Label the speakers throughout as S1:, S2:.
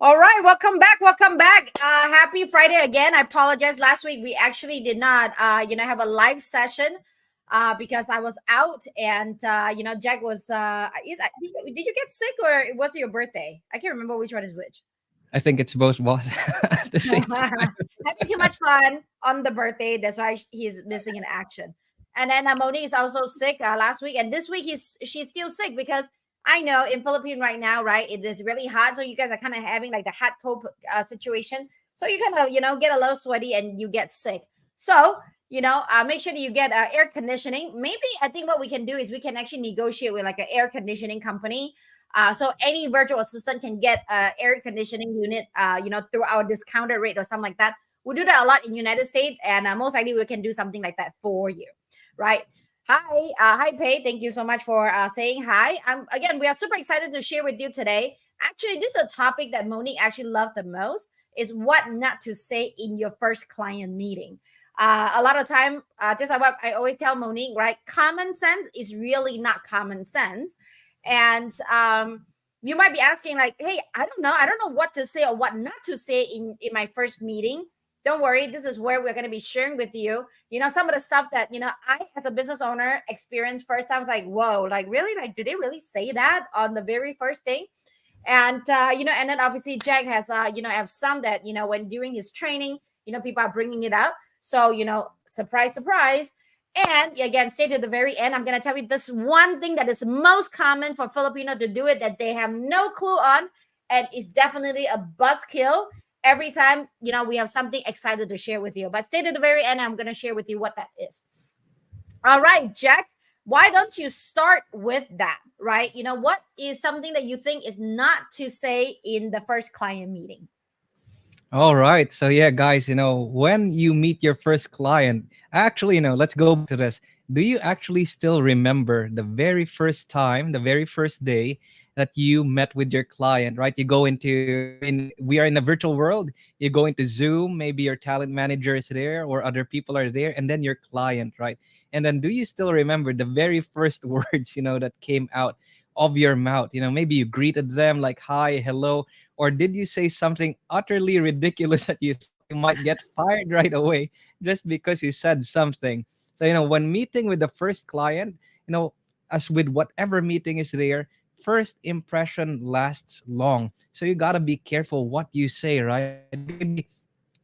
S1: All right, welcome back. Welcome back. Happy Friday again. I apologize. Last week we actually did not, have a live session because I was out, and Jack was. Did you get sick, or was it your birthday? I can't remember which one is which.
S2: I think it's both boss at the same time.
S1: Having too much fun on the birthday. That's why he's missing in action. And then Moni is also sick last week, and this week she's still sick because I know in Philippines right now, right? It is really hot, so you guys are kind of having like the hot cold situation. So you kind of get a little sweaty and you get sick. So make sure that you get air conditioning. Maybe I think what we can do is we can actually negotiate with like an air conditioning company. So any virtual assistant can get air conditioning unit, through our discounted rate or something like that. We do that a lot in United States, and most likely we can do something like that for you, right? Hi, Pei. Thank you so much for saying hi. Again, we are super excited to share with you today. Actually, this is a topic that Monique actually loved the most: is what not to say in your first client meeting. A lot of time, just like what I always tell Monique, right? Common sense is really not common sense. And you might be asking, like, hey, I don't know what to say or what not to say in my first meeting. Don't worry, this is where we're going to be sharing with you, some of the stuff that, I, as a business owner, experienced first time. I was like, whoa, like, really? Like, do they really say that on the very first thing? And, and then obviously Jack has, have some that, when doing his training, people are bringing it up. So, surprise, surprise. And again, stay to the very end. I'm going to tell you this one thing that is most common for Filipino to do it that they have no clue on, and is definitely a buzzkill every time, we have something excited to share with you. But stay to the very end. I'm going to share with you what that is. All right, Jack, why don't you start with that, right? What is something that you think is not to say in the first client meeting?
S2: All right. So yeah, guys, when you meet your first client, actually, let's go back to this. Do you actually still remember the very first time, the very first day that you met with your client, right? You go we are in a virtual world. You go into Zoom, maybe your talent manager is there or other people are there, and then your client, right? And then do you still remember the very first words, that came out of your mouth? Maybe you greeted them like, hi, hello, or did you say something utterly ridiculous that you thought you might get fired right away just because you said something? So, when meeting with the first client, as with whatever meeting is there, first impression lasts long. So you got to be careful what you say, right? Maybe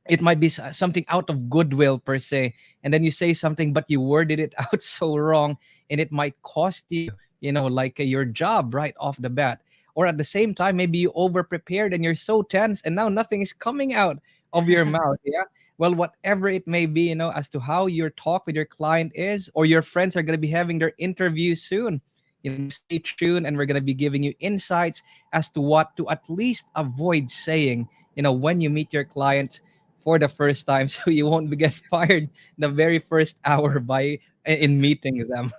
S2: it might be something out of goodwill per se, and then you say something but you worded it out so wrong, and it might cost you, like your job right off the bat. Or at the same time, maybe you over prepared and you're so tense and now nothing is coming out of your mouth. Yeah, well, whatever it may be, as to how your talk with your client is, or your friends are going to be having their interview soon. Stay tuned, and we're going to be giving you insights as to what to at least avoid saying, when you meet your clients for the first time, so you won't be get fired the very first hour in meeting them.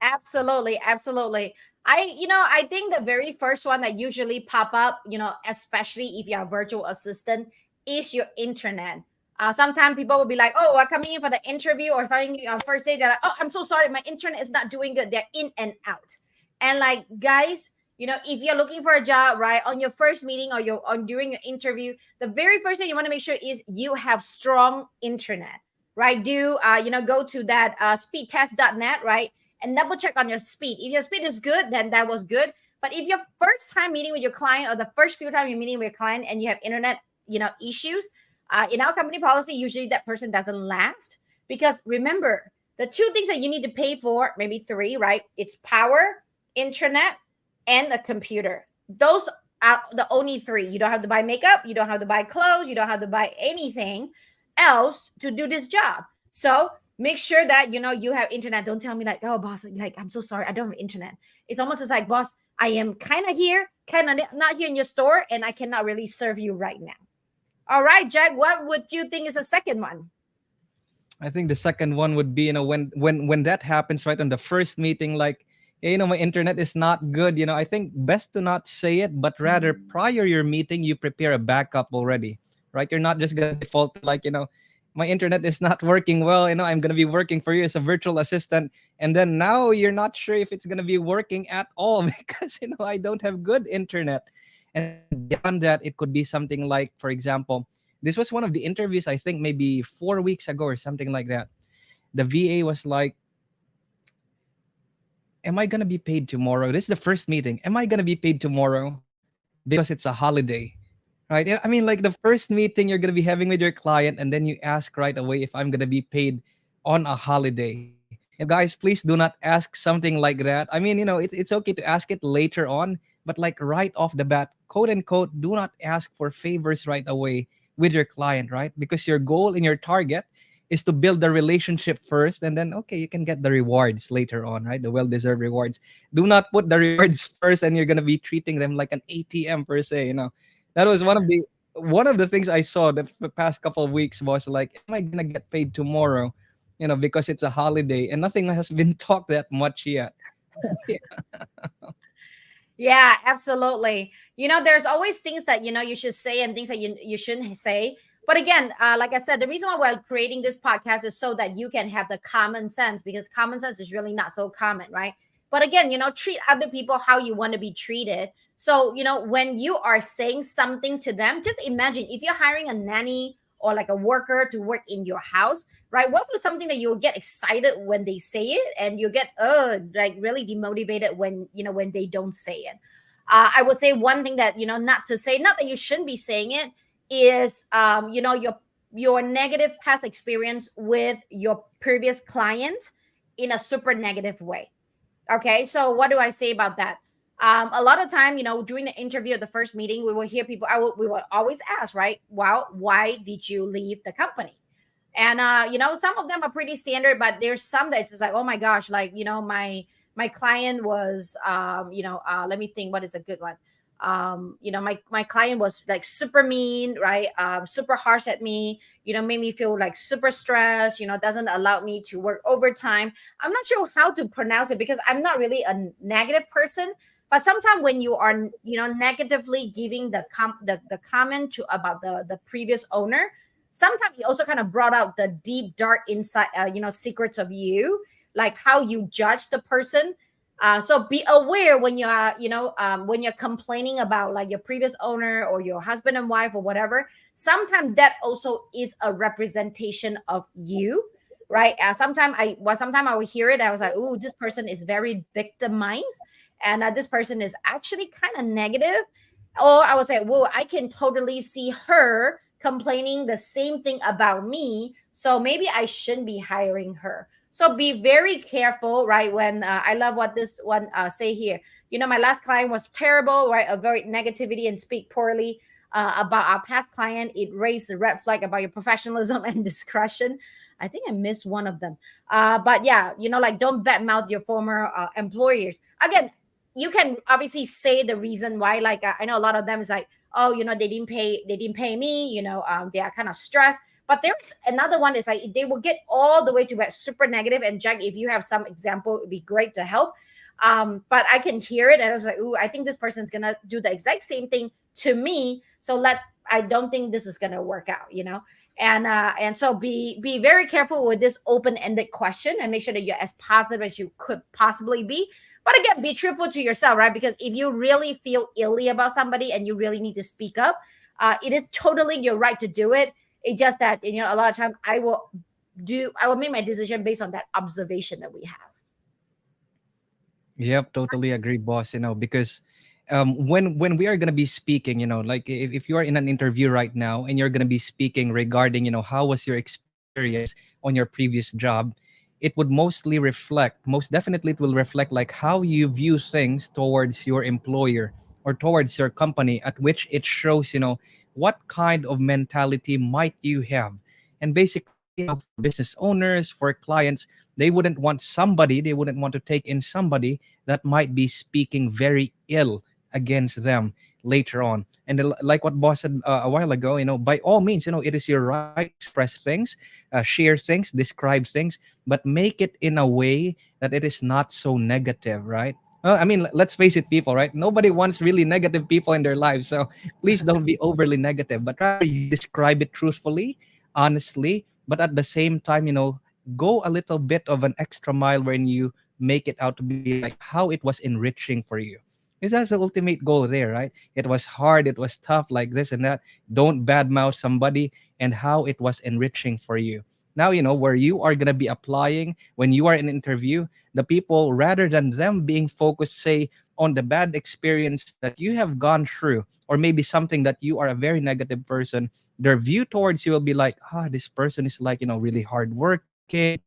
S1: Absolutely, absolutely. I think the very first one that usually pop up, especially if you're a virtual assistant, is your internet. Sometimes people will be like, "Oh, we're coming in for the interview," or coming on first day. They're like, "Oh, I'm so sorry, my internet is not doing good." They're in and out. And like, guys, if you're looking for a job, right, on your first meeting or during your interview, the very first thing you want to make sure is you have strong internet, right? Go to that speedtest.net, right, and double check on your speed. If your speed is good, then that was good. But if your first time meeting with your client or the first few times you're meeting with your client and you have internet, issues, in our company policy, usually that person doesn't last because remember the two things that you need to pay for, maybe three, right? It's power, internet, and a computer. Those are the only three. You don't have to buy makeup, you don't have to buy clothes, you don't have to buy anything else to do this job. So make sure that you have internet. Don't tell me like, oh boss, like I'm so sorry, I don't have internet. It's almost as like, boss, I am kind of here, kind of not here in your store, and I cannot really serve you right now. All right, Jack, what would you think is a second one?
S2: I think the second one would be, when that happens right on the first meeting, like, hey, my internet is not good. I think best to not say it, but rather prior your meeting, you prepare a backup already, right? You're not just gonna default to like, my internet is not working well. I'm gonna be working for you as a virtual assistant, and then now you're not sure if it's gonna be working at all because I don't have good internet. And then beyond that, it could be something like, for example, this was one of the interviews, I think maybe 4 weeks ago or something like that. The VA was like, am I going to be paid tomorrow? This is the first meeting. Am I going to be paid tomorrow? Because it's a holiday, right? Yeah, I mean, like the first meeting you're going to be having with your client, and then you ask right away if I'm going to be paid on a holiday. Guys, please do not ask something like that. I mean, it's okay to ask it later on, but like right off the bat, quote unquote, do not ask for favors right away with your client, right? Because your goal and your target is to build the relationship first, and then okay, you can get the rewards later on, right? The well-deserved rewards. Do not put the rewards first, and you're gonna be treating them like an ATM per se. That was one of the things I saw the past couple of weeks was like, am I gonna get paid tomorrow? Because it's a holiday and nothing has been talked that much yet.
S1: Yeah, absolutely. There's always things that you should say and things that you shouldn't say. But again, like I said, the reason why we're creating this podcast is so that you can have the common sense because common sense is really not so common, right? But again, treat other people how you want to be treated. So, when you are saying something to them, just imagine if you're hiring a nanny or like a worker to work in your house, right? What was something that you'll get excited when they say it and you get like really demotivated when they don't say it. I would say one thing that not to say, not that you shouldn't be saying it, is your negative past experience with your previous client in a super negative way. Okay, so what do I say about that? A lot of time, during the interview at the first meeting, we will hear people. We will always ask, right? Well, why did you leave the company? And some of them are pretty standard, but there's some that's just like, oh my gosh, like my client was, let me think, what is a good one? My client was like super mean, right? Super harsh at me, made me feel like super stressed, doesn't allow me to work overtime. I'm not sure how to pronounce it because I'm not really a negative person. But sometimes when you are, negatively giving the comment to about the previous owner, sometimes you also kind of brought out the deep, dark inside, secrets of you, like how you judge the person. So be aware when you are, when you're complaining about like your previous owner or your husband and wife or whatever. Sometimes that also is a representation of you, right? Sometimes I would hear it. I was like, "Ooh, this person is very victimized, and this person is actually kind of negative." Or I would say, "Whoa, I can totally see her complaining the same thing about me, so maybe I shouldn't be hiring her." So be very careful, right? When I love what this one say here. My last client was terrible, right? A very negativity and speak poorly about our past client. It raised the red flag about your professionalism and discretion. I think I missed one of them. But yeah, like don't badmouth your former employers. Again, you can obviously say the reason why. Like I know a lot of them is like, oh, they didn't pay me. They are kind of stressed. But there's another one is like they will get all the way to that super negative. And Jack, if you have some example, it would be great to help. But I can hear it, and I was like, ooh, I think this person's gonna do the exact same thing to me. So I don't think this is gonna work out. And so be very careful with this open-ended question and make sure that you're as positive as you could possibly be. But again, be truthful to yourself, right? Because if you really feel illy about somebody and you really need to speak up, it is totally your right to do it. It's just that a lot of time I will make my decision based on that observation that we have.
S2: Yep, totally agree, boss. Because when we are gonna be speaking, like if you are in an interview right now and you're gonna be speaking regarding, how was your experience on your previous job, it would most definitely, it will reflect like how you view things towards your employer or towards your company, at which it shows, what kind of mentality might you have. And basically, for business owners, for clients, they wouldn't want to take in somebody that might be speaking very ill against them later on. And like what boss said a while ago, by all means, it is your right to express things, share things, describe things, but make it in a way that it is not so negative, right? I mean, let's face it, people, right? Nobody wants really negative people in their lives. So please don't be overly negative, but rather you describe it truthfully, honestly, but at the same time, go a little bit of an extra mile when you make it out to be like how it was enriching for you. Because that's the ultimate goal there, right? It was hard, it was tough, like this and that. Don't badmouth somebody, and how it was enriching for you. Now, where you are going to be applying when you are in an interview, the people, rather than them being focused, say, on the bad experience that you have gone through, or maybe something that you are a very negative person, their view towards you will be like, this person is like, really hardworking,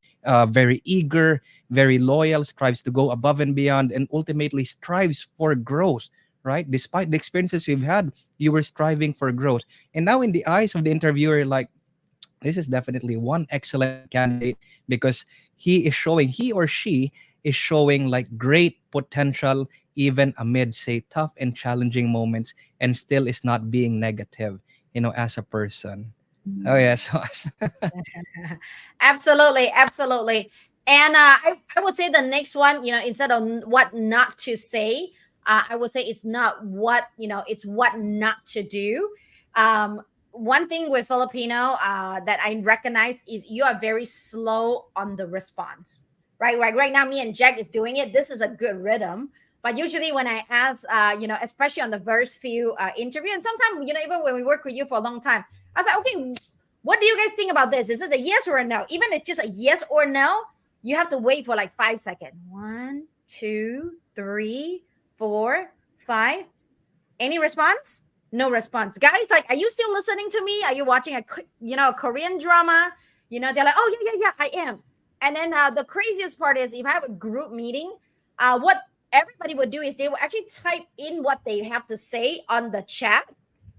S2: very eager, very loyal, strives to go above and beyond, and ultimately strives for growth, right? Despite the experiences you've had, you were striving for growth. And now, in the eyes of the interviewer, like, this is definitely one excellent candidate because he or she is showing like great potential even amid, say, tough and challenging moments, and still is not being negative, as a person. Oh yes.
S1: Absolutely, absolutely. And I would say the next one, instead of what not to say, I would say it's not what, it's what not to do. One thing with Filipino that I recognize is you are very slow on the response. Right now, me and Jack is doing it. This is a good rhythm. But usually when I ask, especially on the first few interview, and sometimes, even when we work with you for a long time, I was like, okay, what do you guys think about this? Is it a yes or a no? Even if it's just a yes or no, you have to wait for like 5 seconds. One, two, three, four, five. Any response? No response. Guys, like, are you still listening to me? Are you watching a Korean drama? They're like, oh yeah, I am. And then the craziest part is if I have a group meeting, what everybody would do is they will actually type in what they have to say on the chat,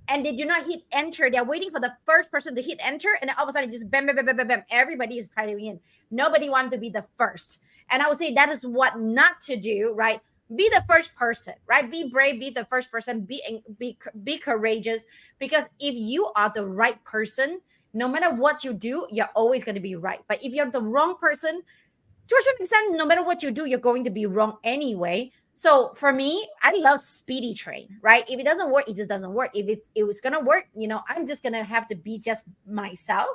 S1: and they do not hit enter. They're waiting for the first person to hit enter, and then all of a sudden, just bam, bam, bam, bam, bam, bam. Everybody is typing in. Nobody wants to be the first. And I would say that is what not to do, right? Be the first person, right? Be brave, be the first person, be courageous. Because if you are the right person, no matter what you do, you're always going to be right. But if you're the wrong person, to a certain extent, no matter what you do, you're going to be wrong anyway. So for me, I love speedy train, right? If it doesn't work, it just doesn't work. If it was gonna work, I'm just gonna have to be just myself,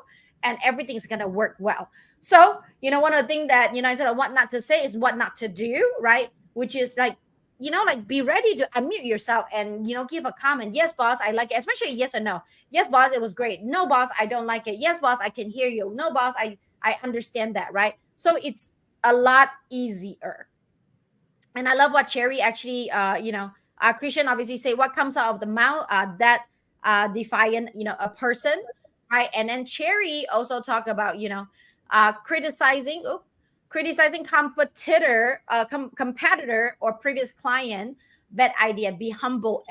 S1: and everything's gonna work well. So, one of the things that I said what not to say is what not to do, right? Which is like, like be ready to unmute yourself and give a comment. Yes, boss, I like it, especially yes or no. Yes, boss, it was great. No, boss, I don't like it. Yes, boss, I can hear you. No, boss, I understand that, right? So it's a lot easier. And I love what Cherry actually, Christian obviously say what comes out of the mouth that define, a person, right? And then Cherry also talk about, criticizing, criticizing competitor or previous client. Bad idea. Be humble,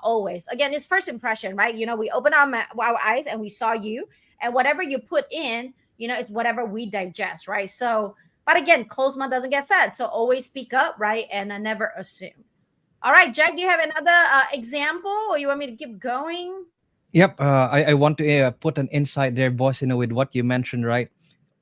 S1: always. Again, it's first impression, right? We open our eyes and we saw you, and whatever you put in, is whatever we digest, right? So, but again, closed mouth doesn't get fed. So always speak up, right? And never assume. All right, Jack, do you have another example, or you want me to keep going?
S2: Yep. I want to put an insight there, boss, with what you mentioned, right?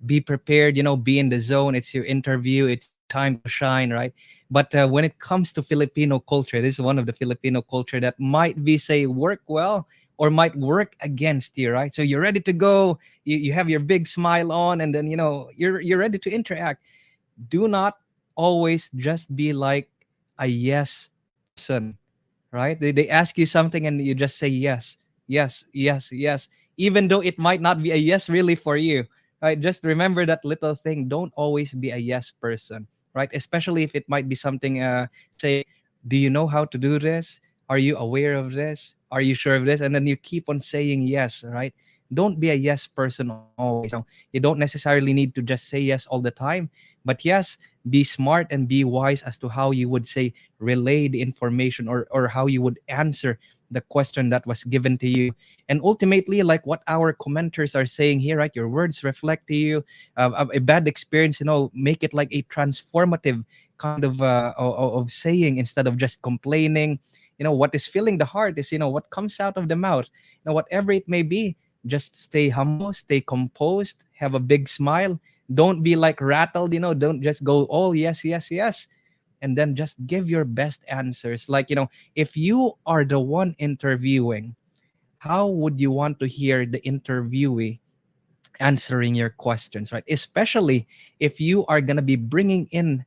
S2: Be prepared, be in the zone. It's your interview, it's your time to shine, right? But when it comes to Filipino culture, this is one of the Filipino culture that might be, say, work well or might work against you, right? So you're ready to go, you have your big smile on, and then you're ready to interact. Do not always just be like a yes person, right? They ask you something and you just say yes, yes, yes, yes, even though it might not be a yes really for you, right? Just remember that little thing. Don't always be a yes person. right? Especially if it might be something, say, do you know how to do this? Are you aware of this? Are you sure of this? And then you keep on saying yes, right? Don't be a yes person always. You don't necessarily need to just say yes all the time, but yes, be smart and be wise as to how you would say relay the information, or how you would answer the question that was given to you. And ultimately, like what our commenters are saying here, right? Your words reflect to you. A bad experience, make it like a transformative kind of saying, instead of just complaining. What is filling the heart is, what comes out of the mouth. Whatever it may be, just stay humble, stay composed, have a big smile. Don't be like rattled. Don't just go, oh yes, yes, yes, and then just give your best answers. Like, if you are the one interviewing, how would you want to hear the interviewee answering your questions, right? Especially if you are going to be bringing in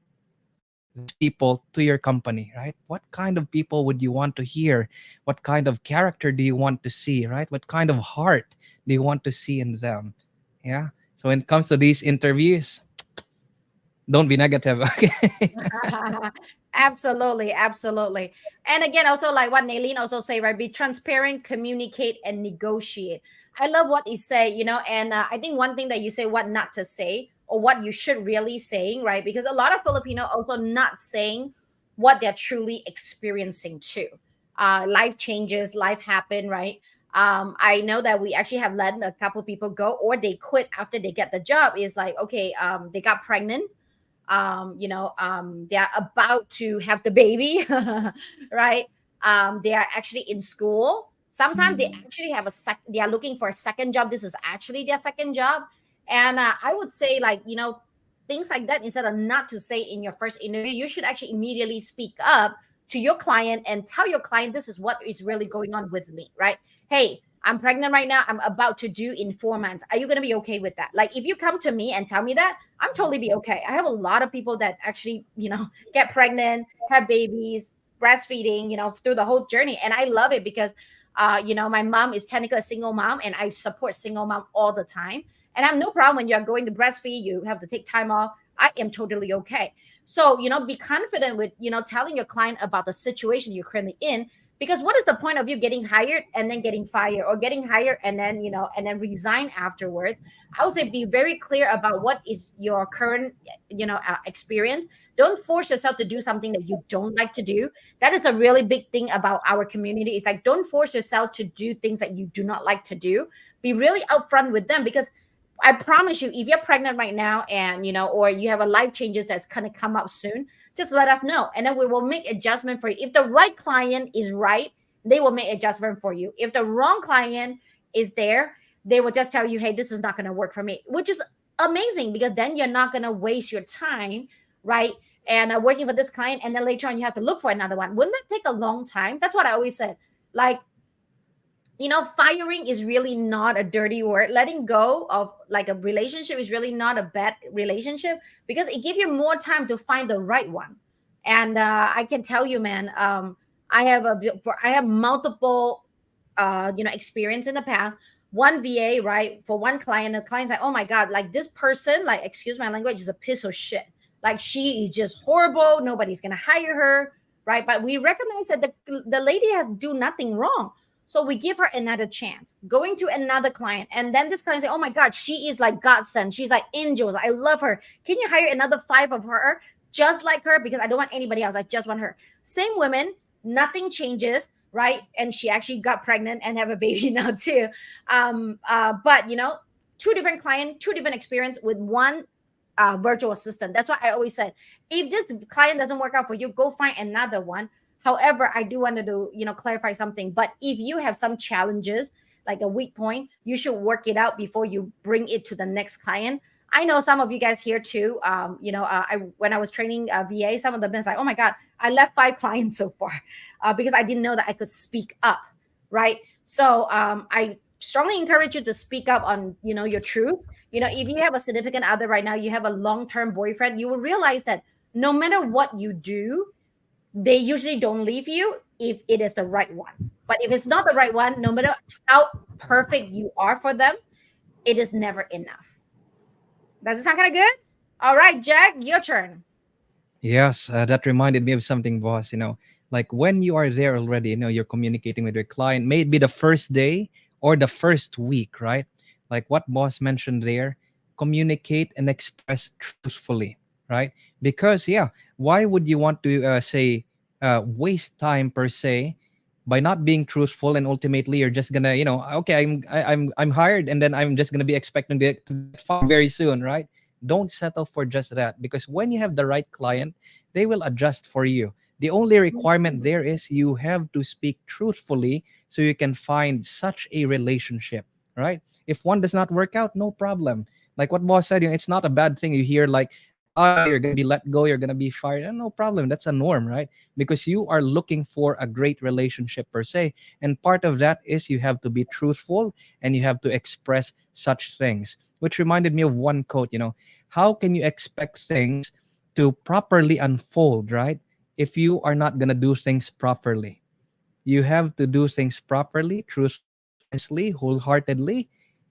S2: these people to your company, right? What kind of people would you want to hear? What kind of character do you want to see, right? What kind of heart do you want to see in them? Yeah. So when it comes to these interviews, don't be negative. Okay.
S1: Absolutely, absolutely. And again, also like what Nailene also say, right? Be transparent, communicate, and negotiate. I love what he say, and I think one thing that you say, what not to say, or what you should really saying, right? Because a lot of Filipino also not saying what they're truly experiencing too. Life changes, life happen, right? I know that we actually have let a couple people go, or they quit after they get the job. Is like, okay, they got pregnant, they're about to have the baby, right? They are actually in school. Sometimes they actually have they are looking for a second job. This is actually their second job. And I would say, like, things like that, instead of not to say in your first interview, you should actually immediately speak up to your client and tell your client, this is what is really going on with me, right? Hey, I'm pregnant right now. I'm about to do in 4 months. Are you going to be okay with that? Like, if you come to me and tell me that, I'm totally be okay. I have a lot of people that actually, get pregnant, have babies, breastfeeding, through the whole journey. And I love it because, my mom is technically a single mom, and I support single mom all the time. And I have no problem when you're going to breastfeed, you have to take time off. I am totally okay. So, be confident with, telling your client about the situation you're currently in, because what is the point of you getting hired and then getting fired, or getting hired and then, and then resign afterwards? I would say be very clear about what is your current, experience. Don't force yourself to do something that you don't like to do. That is a really big thing about our community. It's like, don't force yourself to do things that you do not like to do. Be really upfront with them, because I promise you, if you're pregnant right now, and or you have a life changes that's gonna come up soon, just let us know, and then we will make adjustment for you. If the right client is right, they will make adjustment for you. If the wrong client is there, they will just tell you, hey, this is not gonna work for me, which is amazing, because then you're not gonna waste your time, right? And working for this client, and then later on you have to look for another one. Wouldn't that take a long time? That's what I always said. Like, firing is really not a dirty word. Letting go of like a relationship is really not a bad relationship, because it gives you more time to find the right one. And I can tell you, man, I have multiple experience in the past. One VA, right, for one client, the client's like, oh my god, like this person, like, excuse my language, is a piece of shit. Like, she is just horrible. Nobody's gonna hire her, right? But we recognize that the lady has do nothing wrong, so we give her another chance, going to another client. And then this client say, oh my God, she is like God sent. She's like angels. I love her. Can you hire another 5 of her just like her? Because I don't want anybody else. I just want her. Same women, nothing changes, right? And she actually got pregnant and have a baby now too. But two different client, two different experience with one virtual assistant. That's why I always said, if this client doesn't work out for you, go find another one. However, I do want to clarify something. But if you have some challenges, like a weak point, you should work it out before you bring it to the next client. I know some of you guys here too. I when I was training VA, some of them is like, oh my God, I left 5 clients so far because I didn't know that I could speak up, right? So I strongly encourage you to speak up on your truth. If you have a significant other right now, you have a long-term boyfriend, you will realize that no matter what you do, they usually don't leave you if it is the right one. But if it's not the right one, no matter how perfect you are for them, it is never enough. Does it sound kind of good? All right, Jack, your turn.
S2: Yes, that reminded me of something, boss. Like when you are there already, you're communicating with your client, maybe the first day or the first week, right? Like what boss mentioned there, communicate and express truthfully, right? Because, yeah, why would you want to say, waste time per se by not being truthful, and ultimately you're just gonna, okay, I'm hired, and then I'm just gonna be expecting to get fired very soon, right? Don't settle for just that, because when you have the right client, they will adjust for you. The only requirement there is you have to speak truthfully so you can find such a relationship, right? If one does not work out, no problem. Like what boss said, it's not a bad thing. You hear like, you're gonna be let go, you're gonna be fired. No problem. That's a norm, right? Because you are looking for a great relationship per se. And part of that is you have to be truthful and you have to express such things. Which reminded me of one quote, how can you expect things to properly unfold, right? If you are not going to do things properly, you have to do things properly, truthfully, honestly, wholeheartedly,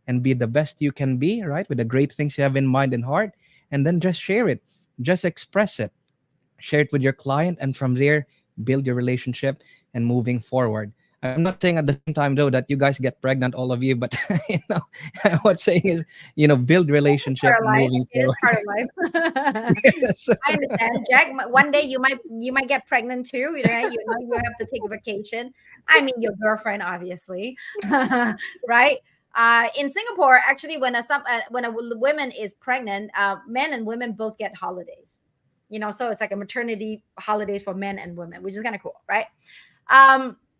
S2: and be the best you can be, right? With the great things you have in mind and heart, and then just share it, just express it, share it with your client, and from there build your relationship and moving forward. I'm not saying at the same time though that you guys get pregnant, all of you, but you know what's saying is, build relationship
S1: Part of life.
S2: moving
S1: It is
S2: forward.
S1: part of life.
S2: Yes.
S1: I understand, Jack. One day you might get pregnant too. You have to take a vacation. I mean, your girlfriend, obviously, right? In Singapore, actually, when a woman is pregnant, men and women both get holidays. So it's like a maternity holidays for men and women, which is kind of cool, right?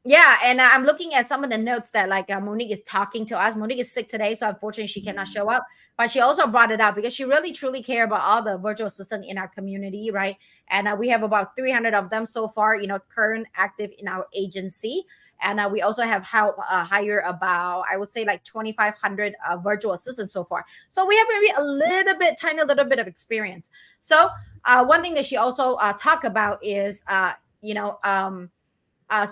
S1: Yeah, and I'm looking at some of the notes that like Monique is talking to us. Monique is sick today, so unfortunately she cannot show up. But she also brought it up because she really truly care about all the virtual assistant in our community, right? And we have about 300 of them so far, current active in our agency. And we also have help hire about, I would say, like 2,500 virtual assistants so far. So we have maybe a little bit, tiny little bit of experience. So one thing that she also talk about is, you know,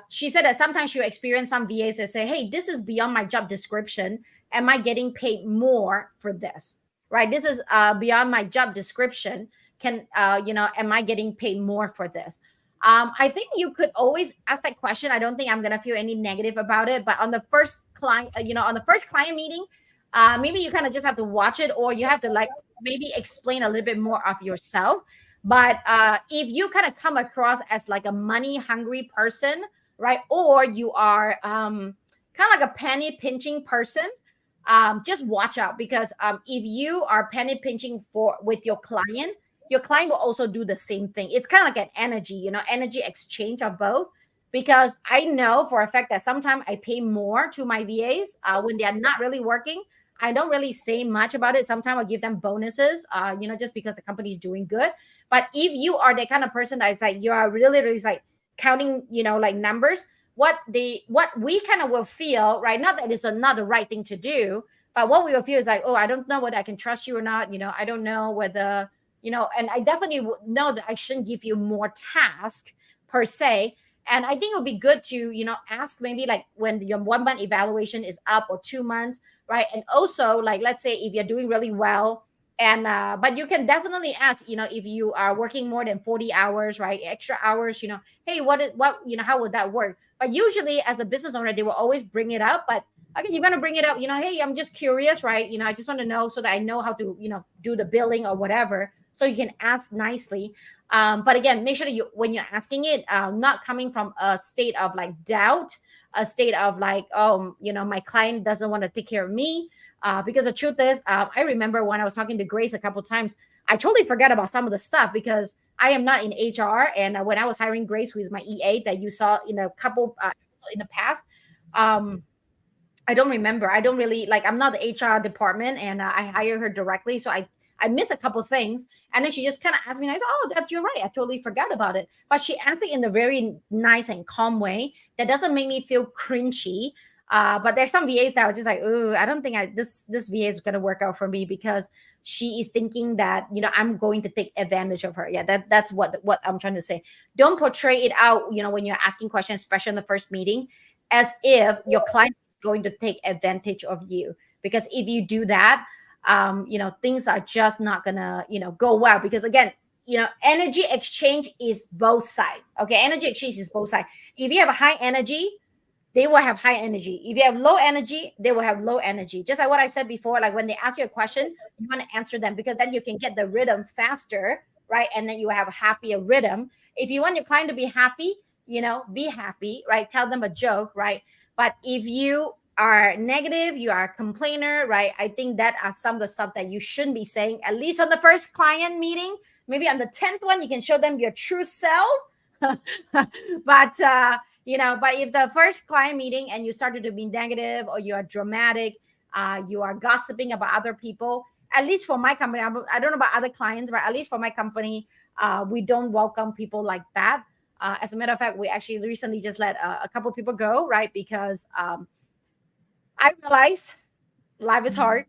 S1: she said that sometimes she'll experience some VAs that say, "Hey, this is beyond my job description. Am I getting paid more for this?" Right? This is beyond my job description. Am I getting paid more for this? I think you could always ask that question. I don't think I'm gonna feel any negative about it. But on the first client, on the first client meeting, maybe you kind of just have to watch it, or you have to like maybe explain a little bit more of yourself. But if you kind of come across as like a money hungry person, right, or you are kind of like a penny pinching person, just watch out, because if you are penny pinching for with your client will also do the same thing. It's kind of like an energy, energy exchange of both. Because I know for a fact that sometimes I pay more to my VAs when they are not really working. I don't really say much about it. Sometimes I give them bonuses, just because the company is doing good. But if you are the kind of person that is like, you are really, really like counting, like numbers, what we kind of will feel, right? Not that it's not the right thing to do, but what we will feel is like, oh, I don't know whether I can trust you or not. I don't know whether, and I definitely know that I shouldn't give you more task per se. And I think it would be good to, ask maybe like when your 1 month evaluation is up, or 2 months, right? And also, like, let's say if you're doing really well, and but you can definitely ask, if you are working more than 40 hours, right, extra hours, hey, how would that work? But usually as a business owner, they will always bring it up. But again, you're going to bring it up, hey, I'm just curious, right? I just want to know so that I know how to, do the billing or whatever. So you can ask nicely. But again, make sure that you, when you're asking it, not coming from a state of like doubt, a state of like, oh, my client doesn't want to take care of me. Because the truth is, I remember when I was talking to Grace a couple times, I totally forgot about some of the stuff because I am not in HR. And when I was hiring Grace, who is my EA that you saw in a couple in the past, um, I don't remember. I don't really like. I'm not the HR department, and I hire her directly, so I miss a couple things. And then she just kind of asked me, and I said, "Oh, that you're right. I totally forgot about it." But she asked it in a very nice and calm way that doesn't make me feel cringy. But there's some VAs that are just like, "Oh, I don't think this VA is gonna work out for me because she is thinking that I'm going to take advantage of her." Yeah, that's what I'm trying to say. Don't portray it out, when you're asking questions, especially in the first meeting, as if your client going to take advantage of you. Because if you do that, things are just not gonna go well. Because again, energy exchange is both side. Okay, energy exchange is both side. If you have a high energy, they will have high energy. If you have low energy, they will have low energy. Just like what I said before, like when they ask you a question, you want to answer them because then you can get the rhythm faster, right? And then you have a happier rhythm. If you want your client to be happy, be happy, right? Tell them a joke, right? But if you are negative, you are a complainer, right? I think that are some of the stuff that you shouldn't be saying, at least on the first client meeting. Maybe on the 10th one, you can show them your true self. But if the first client meeting and you started to be negative or you are dramatic, you are gossiping about other people, at least for my company, I don't know about other clients, but at least for my company, we don't welcome people like that. As a matter of fact, we actually recently just let a couple people go, right? Because I realize life is hard.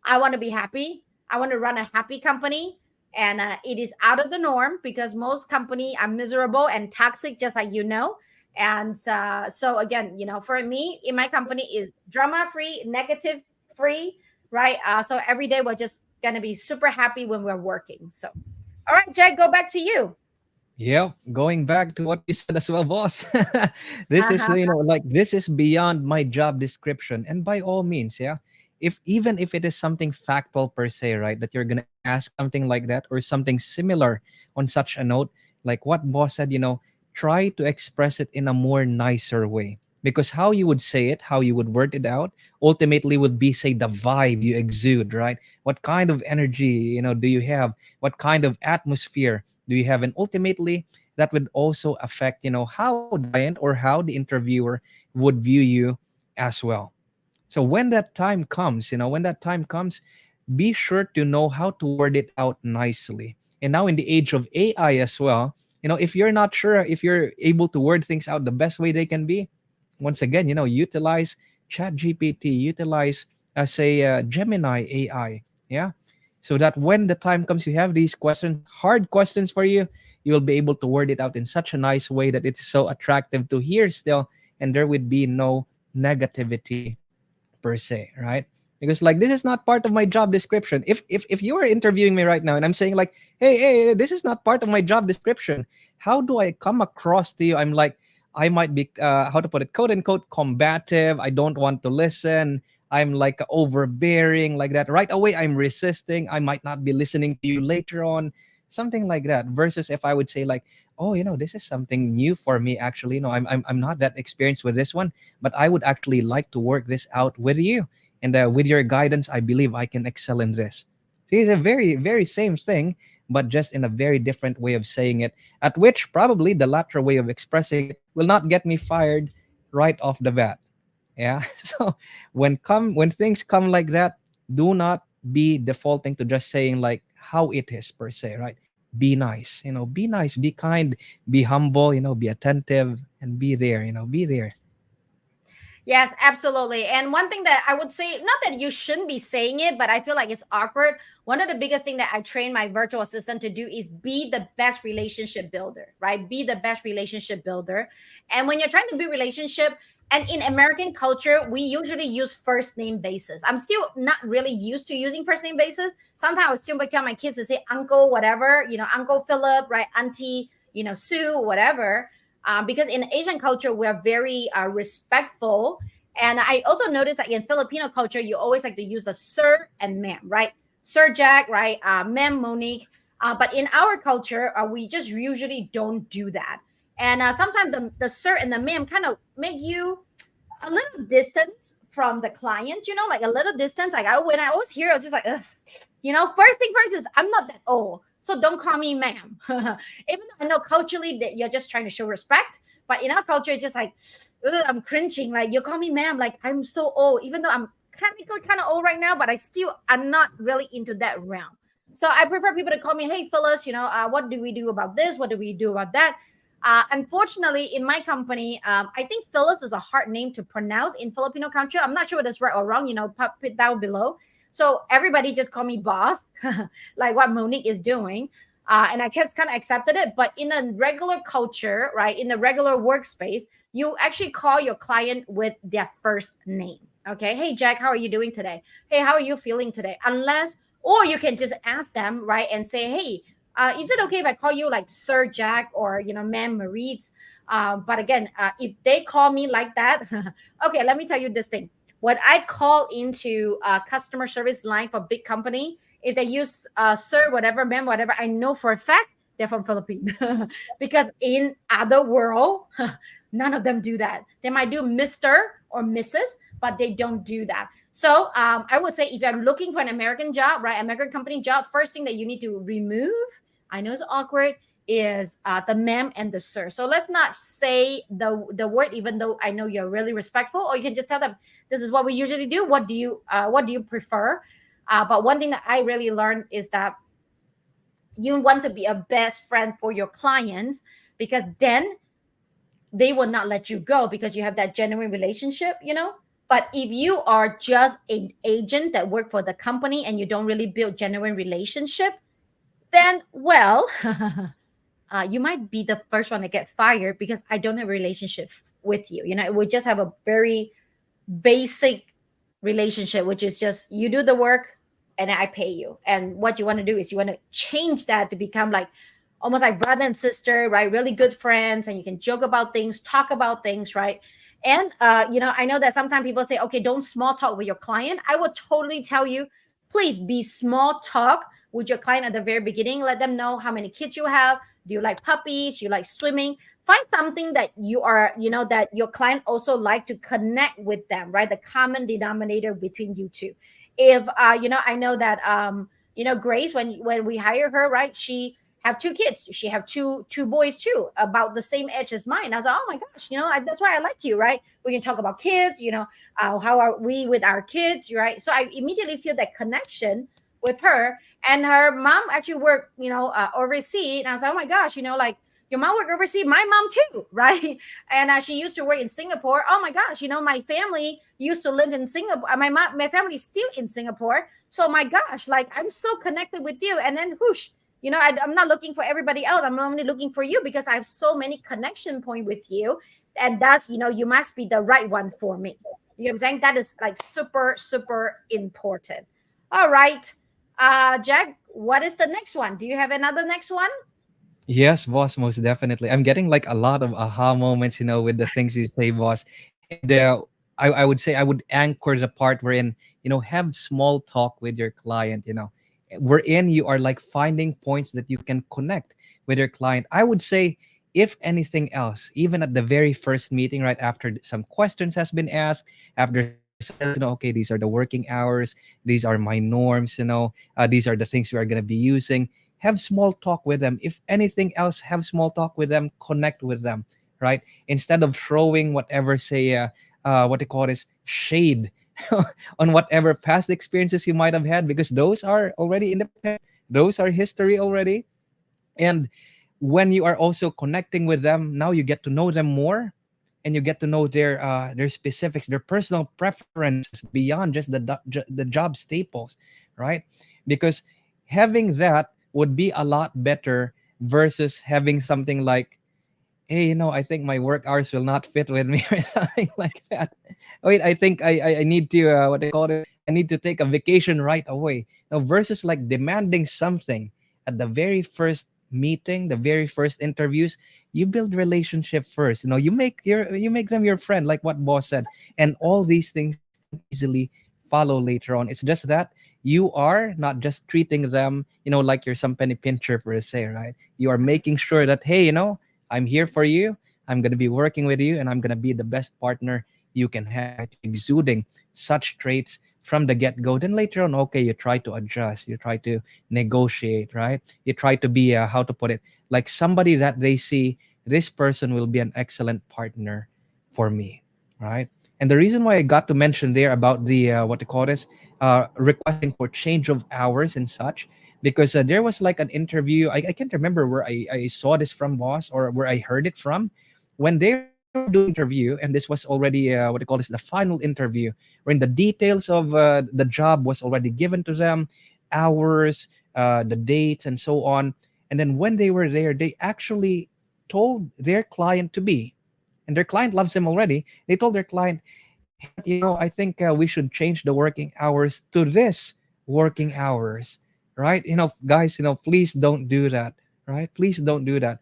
S1: I want to be happy. I want to run a happy company. And it is out of the norm because most company are miserable and toxic, just like And so again, for me, in my company is drama free, negative free, right? So every day we're just gonna be super happy when we're working. So, all right, Jack, go back to you.
S2: Yeah, going back to what you said as well, boss. This is,
S1: Uh-huh.
S2: like this is beyond my job description. And by all means, yeah, if even if it is something factual per se, right, that you're gonna ask something like that or something similar on such a note, like what boss said, try to express it in a more nicer way. Because how you would say it, how you would word it out, ultimately would be say the vibe you exude, right? What kind of energy, do you have? What kind of atmosphere do you have? And ultimately that would also affect how the client or how the interviewer would view you as well. So when that time comes, be sure to know how to word it out nicely. And now in the age of AI as well, if you're not sure if you're able to word things out the best way they can be, once again, utilize chat gpt, utilize say Gemini AI. Yeah, so that when the time comes, you have these questions, hard questions for you, you will be able to word it out in such a nice way that it's so attractive to hear still, and there would be no negativity per se, right? Because like this is not part of my job description. If you are interviewing me right now and I'm saying like, hey, this is not part of my job description, how do I come across to you? I'm like, I might be how to put it, quote unquote combative. I don't want to listen. I'm like overbearing like that. Right away, I'm resisting. I might not be listening to you later on, something like that. Versus if I would say like, oh, this is something new for me. Actually, I'm not that experienced with this one, but I would actually like to work this out with you. And with your guidance, I believe I can excel in this. See, it's a very, very same thing, but just in a very different way of saying it, at which probably the latter way of expressing it will not get me fired right off the bat. Yeah. So when things come like that, do not be defaulting to just saying like how it is per se, right? Be nice, be nice, be kind, be humble, be attentive, and be there, be there.
S1: Yes, absolutely. And one thing that I would say, not that you shouldn't be saying it, but I feel like it's awkward. One of the biggest thing that I train my virtual assistant to do is be the best relationship builder, right? Be the best relationship builder. And when you're trying to build relationship, and in American culture, we usually use first name basis. I'm still not really used to using first name basis. Sometimes I would still become my kids to say uncle, whatever, Uncle Philip, right? Auntie, Sue, whatever, because in Asian culture we're very respectful. And I also noticed that in Filipino culture, you always like to use the sir and ma'am, right? Sir Jack, right? Ma'am Monique. But in our culture, we just usually don't do that. And sometimes the sir and the ma'am kind of make you a little distance from the client, like a little distance. Like when I was here, I was just like, ugh. First thing first is I'm not that old, so don't call me ma'am. Even though I know culturally that you're just trying to show respect, but in our culture, it's just like, ugh, I'm cringing. Like you call me ma'am, like I'm so old, even though I'm technically kind of old right now, but I still am not really into that realm. So I prefer people to call me, hey Phyllis, what do we do about this? What do we do about that? Unfortunately, in my company, I think Phyllis is a hard name to pronounce in Filipino culture. I'm not sure whether it's right or wrong. Put it down below. So everybody just call me boss, like what Monique is doing. And I just kind of accepted it. But in a regular culture, right, in the regular workspace, you actually call your client with their first name. Okay. Hey, Jack, how are you doing today? Hey, how are you feeling today? Unless, or you can just ask them, right, and say, hey, Is it okay if I call you like Sir Jack or Ma'am Maurice? But again, if they call me like that, okay, let me tell you this thing. When I call into customer service line for big company, if they use Sir whatever, Ma'am whatever, I know for a fact they're from Philippines because in other world, none of them do that. They might do Mister or Mrs., but they don't do that. So I would say if you're looking for an American job, right, American company job, first thing that you need to remove, I know it's awkward, is the ma'am and the sir. So let's not say the word, even though I know you're really respectful, or you can just tell them this is what we usually do. What do you prefer? But one thing that I really learned is that you want to be a best friend for your clients, because then they will not let you go because you have that genuine relationship. But if you are just an agent that work for the company and you don't really build genuine relationship, then well, you might be the first one to get fired because I don't have a relationship with you. We just have a very basic relationship, which is just you do the work and I pay you. And what you want to do is you want to change that to become like almost like brother and sister, right? Really good friends, and you can joke about things, talk about things, right? And I know that sometimes people say, okay, don't small talk with your client. I will totally tell you, please be small talk with your client at the very beginning. Let them know how many kids you have. Do you like puppies? You like swimming? Find something that that your client also like to connect with them, right? The common denominator between you two. If I know that Grace, when we hire her, right, she have two kids. She have two boys too, about the same age as mine. I was like, oh my gosh, that's why I like you, right? We can talk about kids, how are we with our kids, right? So I immediately feel that connection with her. And her mom actually worked, overseas. And I was like, oh my gosh, like your mom worked overseas, my mom too, right? And she used to work in Singapore. Oh my gosh, my family used to live in Singapore. My family's still in Singapore. So my gosh, like I'm so connected with you. And then whoosh, I'm not looking for everybody else. I'm only looking for you because I have so many connection point with you. And that's, you must be the right one for me. You know what I'm saying? That is like super, super important. All right. Jack, what is the next one? Do you have another next one?
S2: Yes, boss, most definitely. I'm getting like a lot of aha moments, with the things you say, boss. And I would say I would anchor the part wherein, have small talk with your client, wherein you are like finding points that you can connect with your client. I would say, if anything else, even at the very first meeting, right after some questions has been asked, after some settles, okay, these are the working hours, these are my norms, these are the things we are going to be using. Have small talk with them. If anything else, have small talk with them, connect with them, right? Instead of throwing whatever, say, what they call this shade on whatever past experiences you might have had, because those are already in the past, those are history already. And when you are also connecting with them, now you get to know them more, and you get to know their specifics, their personal preferences beyond just the job staples, right? Because having that would be a lot better versus having something like, hey, I think my work hours will not fit with me, or something like that. Wait, I think I need to, what they call it, I need to take a vacation right away. Now, versus like demanding something at the very first meeting, the very first interviews, you build relationship first. You make them your friend, like what boss said, and all these things can easily follow later on. It's just that you are not just treating them, like you're some penny pincher per se, right? You are making sure that, hey, I'm here for you. I'm going to be working with you, and I'm going to be the best partner you can have, right? Exuding such traits from the get go. Then later on, okay, you try to adjust, you try to negotiate, right? You try to be, how to put it, like somebody that they see, this person will be an excellent partner for me, right? And the reason why I got to mention there about the, what they call this, requesting for change of hours and such, because there was like an interview. I can't remember where I saw this from, boss, or where I heard it from, when they were doing the interview, and this was already, what they call this, the final interview, when the details of the job was already given to them, hours, the dates, and so on. And then when they were there, they actually told their client to be, and their client loves them already. They told their client, hey, but I think we should change the working hours to this working hours, right? Guys, please don't do that, right? Please don't do that.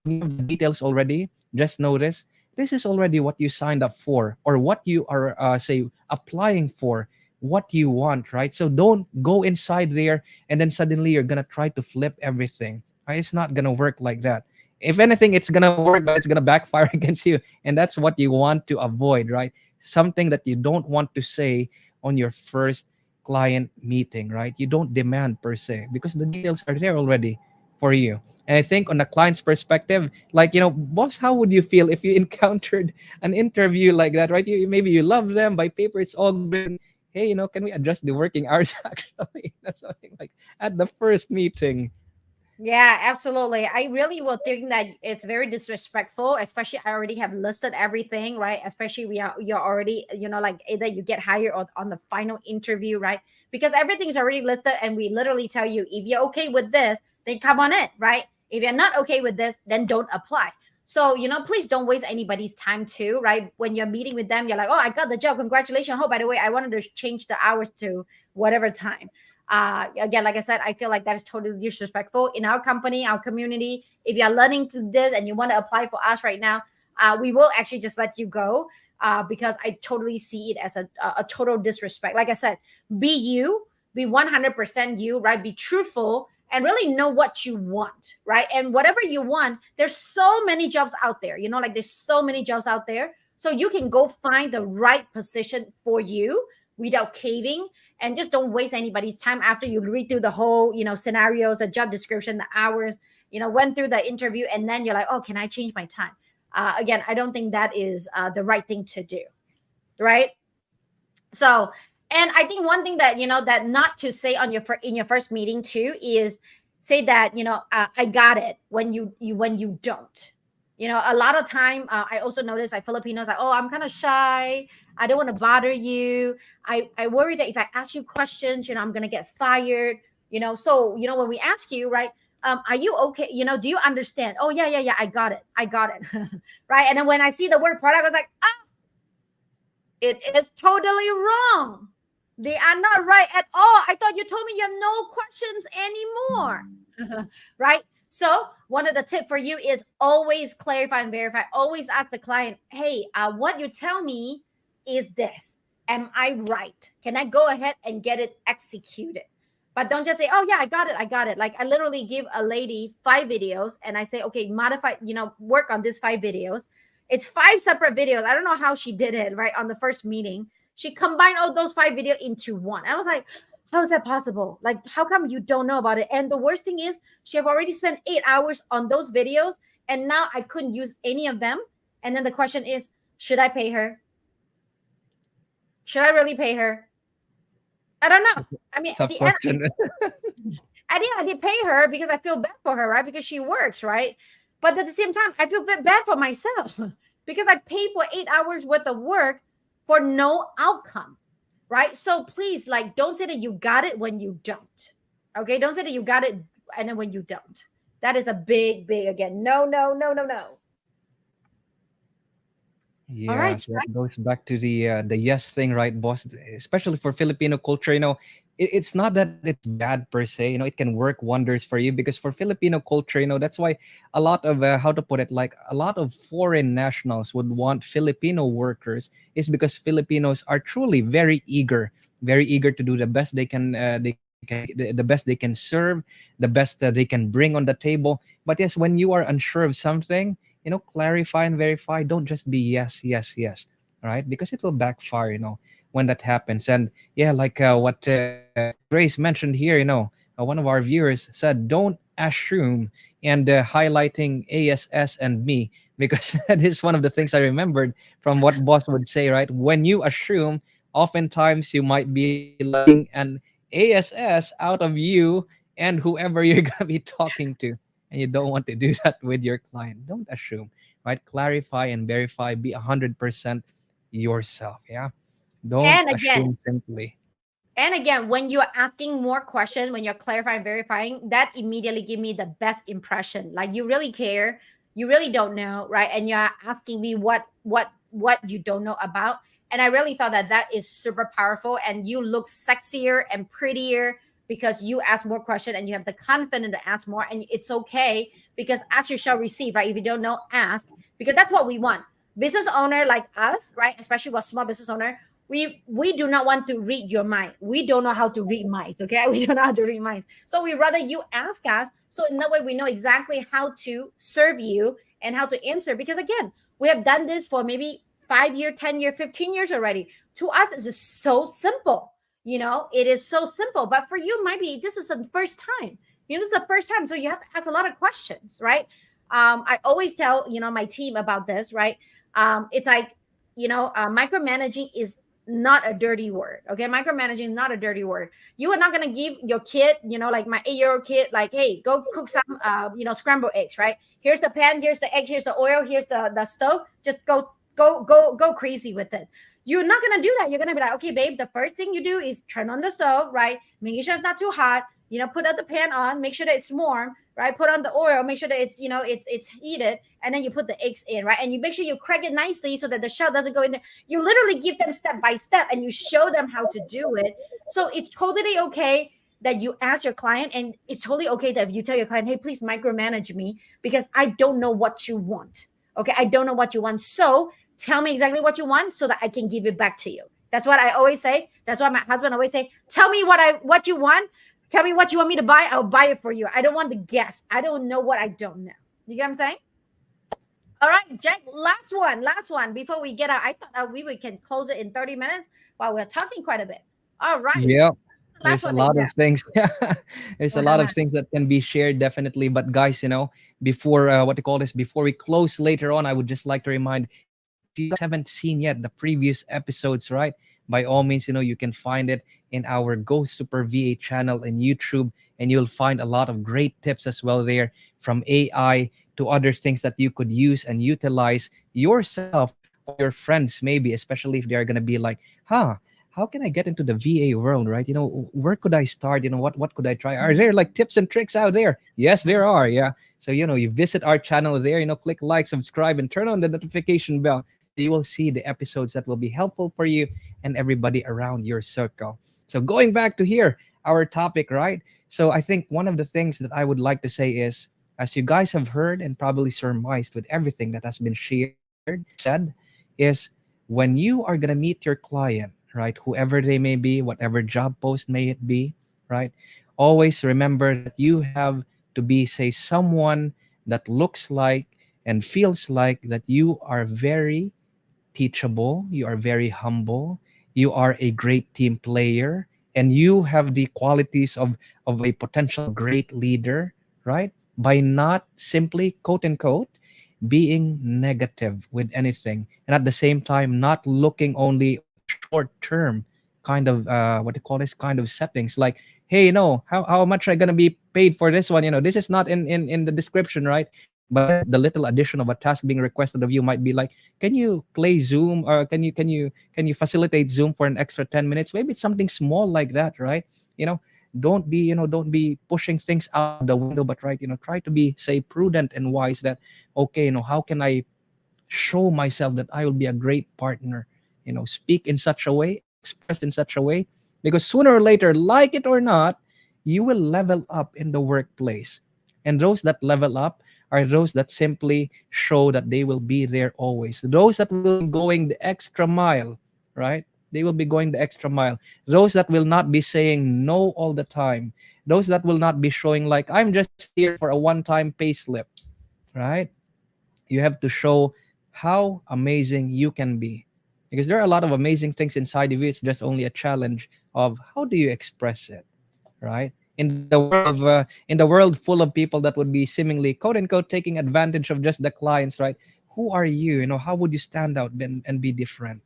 S2: When you have the details already, just notice this is already what you signed up for, or what you are, say, applying for, what you want, right? So don't go inside there and then suddenly you're gonna try to flip everything, right? It's not gonna work like that. If anything, it's gonna work, but it's gonna backfire against you, and that's what you want to avoid, right? Something that you don't want to say on your first client meeting, right? You don't demand per se because the details are there already for you. And I think on the client's perspective, like, boss, how would you feel if you encountered an interview like that, right? Maybe you love them by paper, it's all good, but then, hey, can we adjust the working hours actually? That's something like at the first meeting.
S1: Yeah, absolutely. I really will think that it's very disrespectful, especially I already have listed everything, right? Especially you're already, like either you get hired or on the final interview, right? Because everything's already listed and we literally tell you if you're okay with this, then come on in, right? If you're not okay with this, then don't apply. So, please don't waste anybody's time too, right? When you're meeting with them, you're like, oh, I got the job. Congratulations. Oh, by the way, I wanted to change the hours to whatever time. Again, like I said, I feel like that is totally disrespectful in our company, our community. If you're learning to this and you want to apply for us right now, we will actually just let you go, because I totally see it as a total disrespect. Like I said, be you, be 100% you, right? Be truthful and really know what you want, right? And whatever you want, there's so many jobs out there, like there's so many jobs out there. So you can go find the right position for you without caving, and just don't waste anybody's time after you read through the whole, scenarios, the job description, the hours, went through the interview, and then you're like, oh, can I change my time? Again, I don't think that is the right thing to do, right? So, and I think one thing that that not to say on in your first meeting too is say that I got it when when you don't. A lot of time, I also notice like Filipinos like, oh, I'm kind of shy. I don't want to bother you. I worry that if I ask you questions, I'm gonna get fired. So when we ask you, right? Are you okay? Do you understand? Oh, yeah, yeah, yeah. I got it. I got it. Right. And then when I see the word product, I was like, it is totally wrong. They are not right at all. I thought you told me you have no questions anymore. Right? So, one of the tip for you is always clarify and verify. Always ask the client, hey, what you tell me is this. Am I right? Can I go ahead and get it executed? But don't just say, oh, yeah, I got it. I got it. Like, I literally give a lady 5 videos and I say, okay, modify, work on these 5 videos. It's 5 separate videos. I don't know how she did it, right? On the first meeting, she combined all those 5 videos into one. I was like, how is that possible? Like, how come you don't know about it? And the worst thing is, she have already spent 8 hours on those videos, and now I couldn't use any of them. And then the question is, should I pay her? Should I really pay her? I don't know. I mean, at
S2: Tough
S1: the end,
S2: question.
S1: I did pay her because I feel bad for her, right? Because she works, right? But at the same time, I feel bad for myself because I paid for 8 hours worth of work for no outcome, right? So please, like, don't say that you got it when you don't. Okay, don't say that you got it and then when you don't. That is a big, big again. No, no, no, no, no. All right,
S2: Yes, that goes back to the yes thing, right, boss? Especially for Filipino culture, it's not that it's bad per se. It can work wonders for you because for Filipino culture, that's why a lot of how to put it, like a lot of foreign nationals would want Filipino workers is because Filipinos are truly very eager to do the best the best they can serve, the best that they can bring on the table. But yes, when you are unsure of something, clarify and verify. Don't just be yes, yes, yes, right? Because it will backfire, when that happens. And yeah, like what Grace mentioned here, one of our viewers said, don't assume, and highlighting ASS and me, because that is one of the things I remembered from what boss would say, right? When you assume, oftentimes you might be letting an ASS out of you and whoever you're going to be talking to, and you don't want to do that with your client. Don't assume, right? Clarify and verify. Be 100% yourself. Yeah. Don't
S1: and again,
S2: assume simply.
S1: when you're asking more questions, when you're clarifying, verifying, that immediately give me the best impression. Like you really care, you really don't know, right? And you're asking me what you don't know about. And I really thought that that is super powerful. And you look sexier and prettier because you ask more question and you have the confidence to ask more, and it's okay because ask you shall receive, right? If you don't know, ask, because that's what we want. Business owner like us, right? Especially was small business owner, we do not want to read your mind. We don't know how to read minds, okay? We don't know how to read minds. So we rather you ask us, so in that way we know exactly how to serve you and how to answer. Because again, we have done this for maybe 5 year, 10 year, 15 years already. To us it's just so simple. It is so simple, but for you might be this is the first time. This is the first time, so you have to ask a lot of questions, right? I always tell my team about this, right? It's like, micromanaging is not a dirty word. Okay, micromanaging is not a dirty word. You are not going to give your kid, like my 8-year-old kid, like, hey, go cook some scrambled eggs, right? Here's the pan, here's the egg, here's the oil, here's the stove. Just go crazy with it. You're not going to do that. You're going to be like, okay, babe, the first thing you do is turn on the stove, right? Making sure it's not too hot. Put out the pan on, make sure that it's warm, right? Put on the oil, make sure that it's it's heated, and then you put the eggs in, right? And you make sure you crack it nicely so that the shell doesn't go in there. You literally give them step by step, and you show them how to do it. So it's totally okay that you ask your client, and it's totally okay that if you tell your client, hey, please micromanage me because I don't know what you want. Okay, I don't know what you want, so tell me exactly what you want so that I can give it back to you. That's what I always say. That's why my husband always say, tell me what you want. Tell me what you want me to buy. I'll buy it for you. I don't want the guess. I don't know what I don't know. You get what I'm saying? All right, Jack, last one before we get out. I thought we can close it in 30 minutes while we're talking quite a bit. All right.
S2: Yeah.
S1: Last
S2: There's a
S1: one that
S2: lot
S1: you
S2: of things. There's a lot of
S1: have.
S2: things that can be shared, definitely. But guys, before what to call this, before we close later on, I would just like to remind, if you guys haven't seen yet the previous episodes, right? By all means, you can find it in our Go Super VA channel in YouTube, and you'll find a lot of great tips as well there, from AI to other things that you could use and utilize yourself or your friends, maybe, especially if they're gonna be like, huh, how can I get into the VA world, right? Where could I start? What could I try? Are there like tips and tricks out there? Yes, there are. Yeah. So, you visit our channel there, click like, subscribe, and turn on the notification bell. So you will see the episodes that will be helpful for you and everybody around your circle. So going back to here, our topic, right? So I think one of the things that I would like to say is, as you guys have heard and probably surmised with everything that has been shared and said, is when you are going to meet your client, right? Whoever they may be, whatever job post may it be, right? Always remember that you have to be, say, someone that looks like and feels like that you are very teachable, you are very humble, you are a great team player, and you have the qualities of a potential great leader, right? By not simply, quote unquote, being negative with anything, and at the same time not looking only on the short term kind of what do you call this kind of settings, like, hey, how much I gonna be paid for this one, this is not in the description, right? But then the little addition of a task being requested of you might be like, can you play Zoom, or can you facilitate Zoom for an extra 10 minutes? Maybe it's something small like that, right? you know don't be pushing things out of the window, but right, try to be, say, prudent and wise, that okay, how can I show myself that I will be a great partner, speak in such a way, express in such a way, because sooner or later, like it or not, you will level up in the workplace. And those that level up are those that simply show that they will be there always, those that will be going the extra mile, right? They will be going the extra mile, those that will not be saying no all the time, those that will not be showing like, I'm just here for a one-time pay slip, right? You have to show how amazing you can be, because there are a lot of amazing things inside of you. It's just only a challenge of how do you express it, right? In the world full of people that would be seemingly, quote unquote, taking advantage of just the clients, right? Who are you? How would you stand out and be different?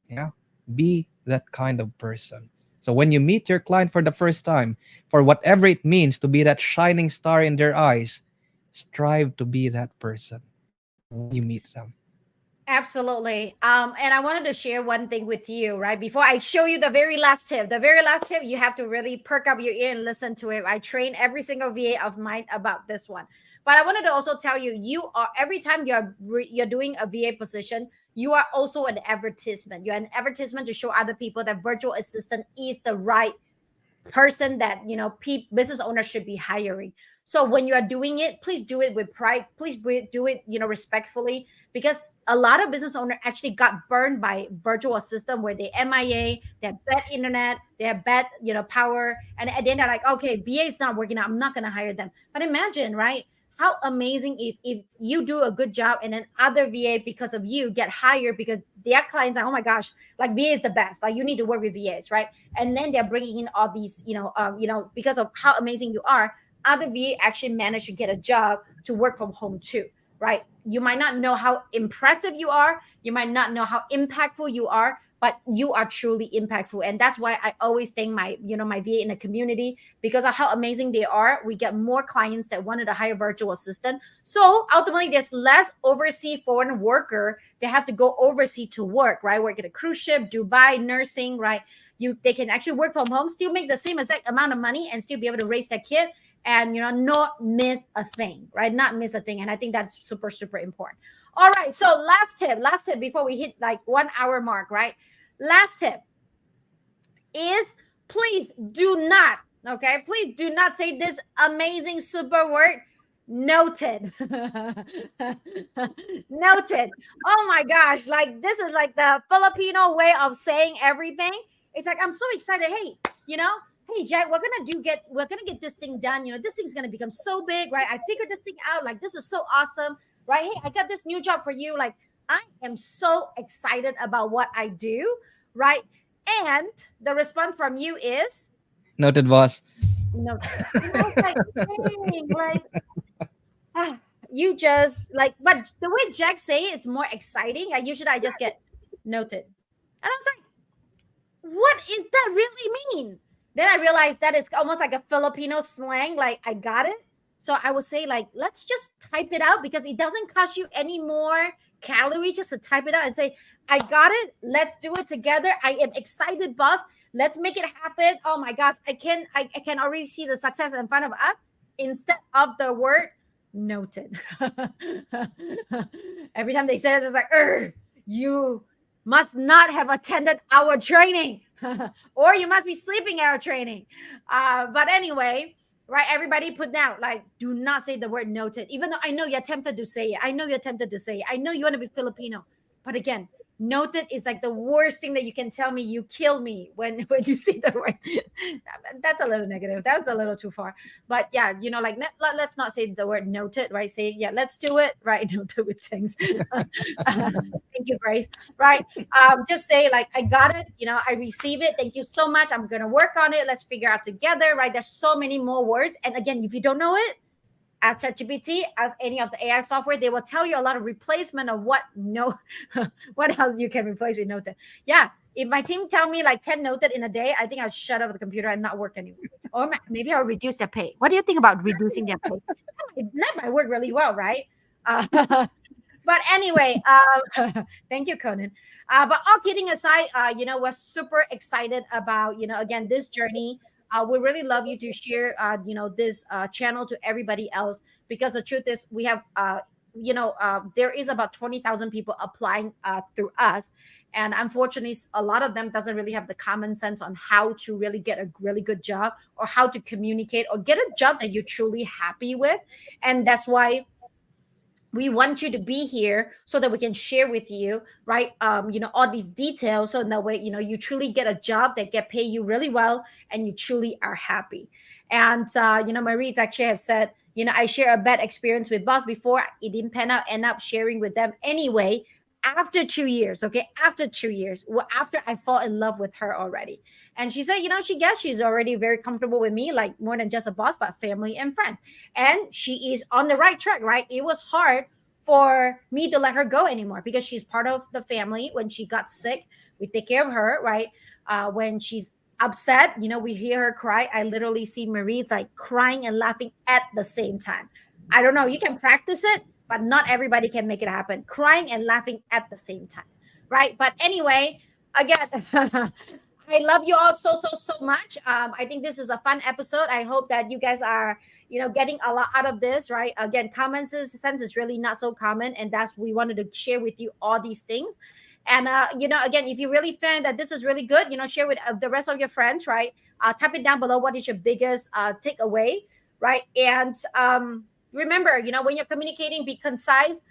S2: Yeah, be that kind of person. So when you meet your client for the first time, for whatever it means to be that shining star in their eyes, strive to be that person when you meet them.
S1: Absolutely. And I wanted to share one thing with you, right? Before I show you the very last tip. The very last tip, you have to really perk up your ear and listen to it. I train every single VA of mine about this one. But I wanted to also tell you, you are every time you're doing a VA position, you are also an advertisement. You're an advertisement to show other people that virtual assistant is the right person that business owners should be hiring. So when you are doing it, please do it with pride, please do it respectfully, because a lot of business owners actually got burned by virtual assistant where they MIA, they have bad internet, they have bad power, and at the end they're like, okay, VA is not working out, I'm not going to hire them. But imagine, right, how amazing if you do a good job and then other VA because of you get hired because their clients are, oh my gosh, like VA is the best, like you need to work with VAs, right? And then they're bringing in all these because of how amazing you are, other VA actually manage to get a job to work from home too, right? You might not know how impressive you are, you might not know how impactful you are, but you are truly impactful. And that's why I always thank my VA in the community, because of how amazing they are. We get more clients that wanted to hire virtual assistant. So ultimately there's less overseas foreign worker. They have to go overseas to work, right? Work at a cruise ship, Dubai, nursing, right? They can actually work from home, still make the same exact amount of money and still be able to raise their kid, and not miss a thing, right? Not miss a thing. And I think that's super, super important. All right. So last tip before we hit like 1 hour mark, right? Last tip is, please do not, okay, please do not say this amazing super word, noted. Noted. Oh my gosh, like this is like the Filipino way of saying everything. It's like, I'm so excited. Hey, you know hey Jack, we're gonna get this thing done. This thing's gonna become so big, right? I figured this thing out, like this is so awesome, right? Hey, I got this new job for you. Like, I am so excited about what I do, right? And the response from you is
S2: Noted, boss.
S1: no. It's like, dang, like, ah, you just like, but the way Jack say it, it's more exciting. I just get noted. And I was like, what is that really mean? Then I realized that it's almost like a Filipino slang, like I got it. So I would say, like, let's just type it out because it doesn't cost you any more calorie just to type it out and say, I got it. Let's do it together. I am excited, boss. Let's make it happen. Oh my gosh, I can already see the success in front of us instead of the word noted. Every time they say it, it's like, you must not have attended our training or you must be sleeping at our training. But anyway, right, everybody put down, like, do not say the word noted, even though I know you're tempted to say it. I know you're tempted to say it. I know you want to be Filipino, but again, noted is like the worst thing that you can tell me. You kill me when when you see the word. That's a little negative, that's a little too far. But yeah, like, let's not say the word noted, right? Say, yeah, let's do it, right? Noted with things. Thank you, Grace. Right. Just say, like, I got it, I receive it, thank you so much, I'm gonna work on it, let's figure out together, right? There's so many more words. And again, if you don't know it, as ChatGPT, as any of the AI software, they will tell you a lot of replacement of what what else you can replace with noted. Yeah, if my team tell me like 10 noted in a day, I think I'll shut off the computer and not work anymore. Or maybe I'll reduce their pay. What do you think about reducing their pay? That might work really well, right? But anyway, thank you, Conan. But all kidding aside, we're super excited about, again, this journey. We really love you to share, this channel to everybody else, because the truth is we have, there is about 20,000 people applying through us. And unfortunately, a lot of them doesn't really have the common sense on how to really get a really good job, or how to communicate or get a job that you're truly happy with. And that's why we want you to be here, so that we can share with you, right, all these details, so in that way, you truly get a job that get paid you really well, and you truly are happy. And Marie actually have said, I share a bad experience with boss before, it didn't pan out, end up sharing with them anyway after 2 years. Okay, after 2 years, well, after I fall in love with her already. And she said, she guessed she's already very comfortable with me, like more than just a boss, but family and friends. And she is on the right track, right? It was hard for me to let her go anymore, because she's part of the family. When she got sick, we take care of her, right? When she's upset, we hear her cry. I literally see Marie's like crying and laughing at the same time. I don't know, you can practice it, but not everybody can make it happen, crying and laughing at the same time, right? But anyway, again, I love you all so so so much. I think this is a fun episode. I hope that you guys are, getting a lot out of this. Right? Again, common sense is really not so common, and that's we wanted to share with you all these things. And again, if you really find that this is really good, share with the rest of your friends. Right? Type it down below. What is your biggest takeaway? Right? And remember, when you're communicating, be concise.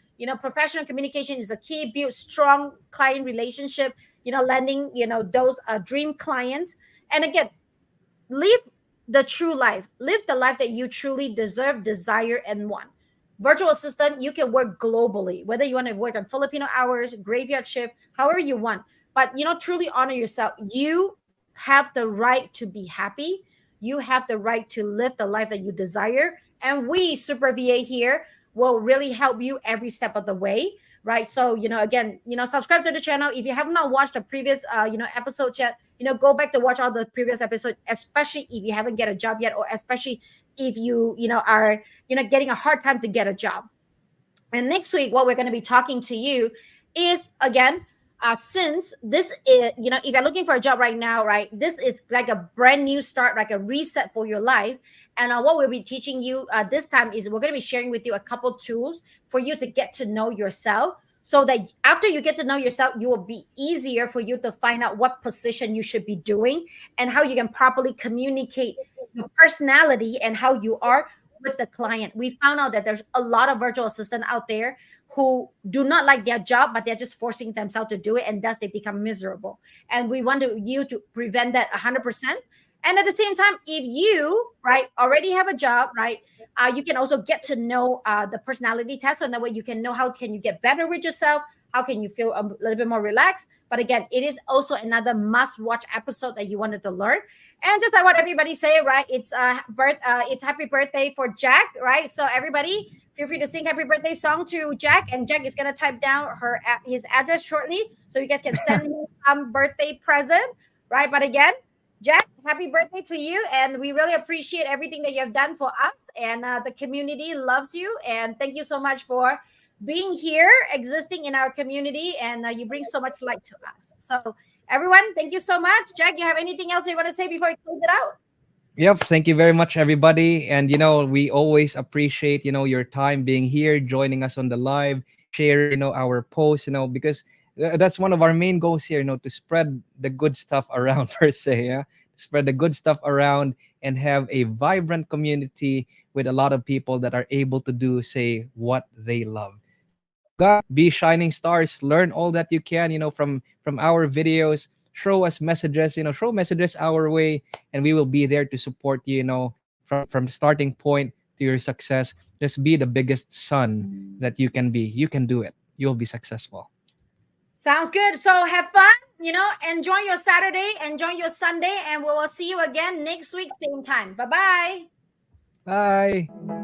S1: Professional communication is a key. Build strong client relationship, landing, those dream clients. And again, live the true life. Live the life that you truly deserve, desire, and want. Virtual assistant, you can work globally, whether you want to work on Filipino hours, graveyard shift, however you want. But truly honor yourself. You have the right to be happy. You have the right to live the life that you desire. And we, Super VA here, will really help you every step of the way. Right. So, again, subscribe to the channel. If you have not watched the previous, episode yet, go back to watch all the previous episodes, especially if you haven't get a job yet, or especially if are, getting a hard time to get a job. And next week, what we're going to be talking to you is again, since this is, if you're looking for a job right now, right, this is like a brand new start, like a reset for your life. And what we'll be teaching you this time is we're going to be sharing with you a couple tools for you to get to know yourself. So that after you get to know yourself, you will be easier for you to find out what position you should be doing and how you can properly communicate your personality and how you are with the client. We found out that there's a lot of virtual assistants out there who do not like their job, but they're just forcing themselves to do it, and thus they become miserable. And we want you to prevent that 100%. And at the same time, if you right already have a job, right, you can also get to know the personality test, so that way you can know how can you get better with yourself, how can you feel a little bit more relaxed. But again, it is also another must-watch episode that you wanted to learn. And just like what everybody say, right? It's happy birthday for Jack, right? So everybody, feel free to sing happy birthday song to Jack, and Jack is gonna type down his address shortly, so you guys can send him birthday present, right? But again, Jack, happy birthday to you, and we really appreciate everything that you have done for us, and the community loves you, and thank you so much for being here, existing in our community, and you bring so much light to us. So everyone, thank you so much. Jack, you have anything else you want to say before we close it out?
S2: Yep, thank you very much, everybody. And we always appreciate your time being here, joining us on the live, sharing our posts, because that's one of our main goals here, to spread the good stuff around per se, yeah, spread the good stuff around and have a vibrant community with a lot of people that are able to do say what they love. So guys, be shining stars, learn all that you can, from our videos, show us messages, show messages our way, and we will be there to support you, from starting point to your success. Just be the biggest son that you can be. You can do it. You'll be successful.
S1: Sounds good. So have fun, enjoy your Saturday, enjoy your Sunday, and we will see you again next week, same time. Bye bye.
S2: Bye.